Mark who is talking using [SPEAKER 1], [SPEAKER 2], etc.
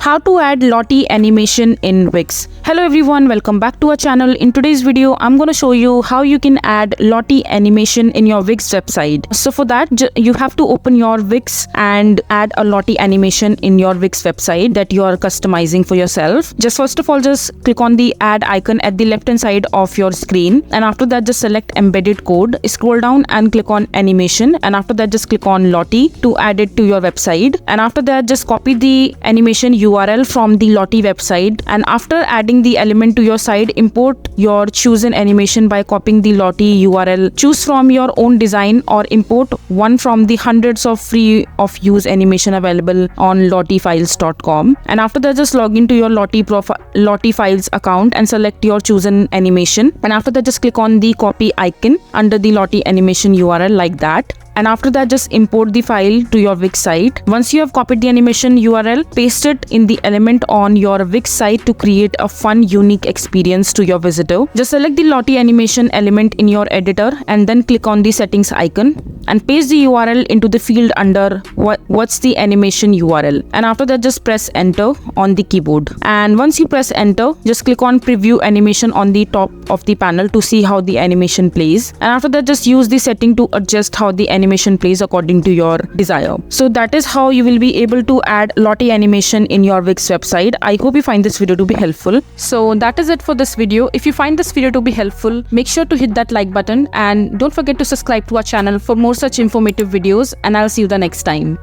[SPEAKER 1] How to add Lottie animation in Wix. Hello everyone, welcome back to our channel. In today's video, I'm going to show you how you can add Lottie animation in your Wix website. So for that, you have to open your Wix and add a Lottie animation in your Wix website that you are customizing for yourself. Just first of all, just click on the add icon at the left hand side of your screen, and after that just select embedded code, scroll down and click on animation, and after that just click on Lottie to add it to your website. And after that just copy the animation URL from the Lottie website, and after adding the element to your site, import your chosen animation by copying the Lottie URL. Choose from your own design or import one from the hundreds of free of use animation available on lottiefiles.com. and after that just log into your Lottie Files account and select your chosen animation, and after that just click on the copy icon under the Lottie animation URL like that. And after that just import the file to your Wix site. Once you have copied the animation URL, paste it in the element on your Wix site to create a fun, unique experience to your visitor. Just select the Lottie animation element in your editor and then click on the settings icon and paste the URL into the field under what's the animation URL. And after that just press enter on the keyboard. And once you press enter, just click on preview animation on the top of the panel to see how the animation plays. And after that just use the setting to adjust how the animation plays according to your desire. So that is how you will be able to add Lottie animation in your Wix website. I hope you find this video to be helpful. So that is it for this video. If you find this video to be helpful, make sure to hit that like button and don't forget to subscribe to our channel for more such informative videos, and I'll see you the next time.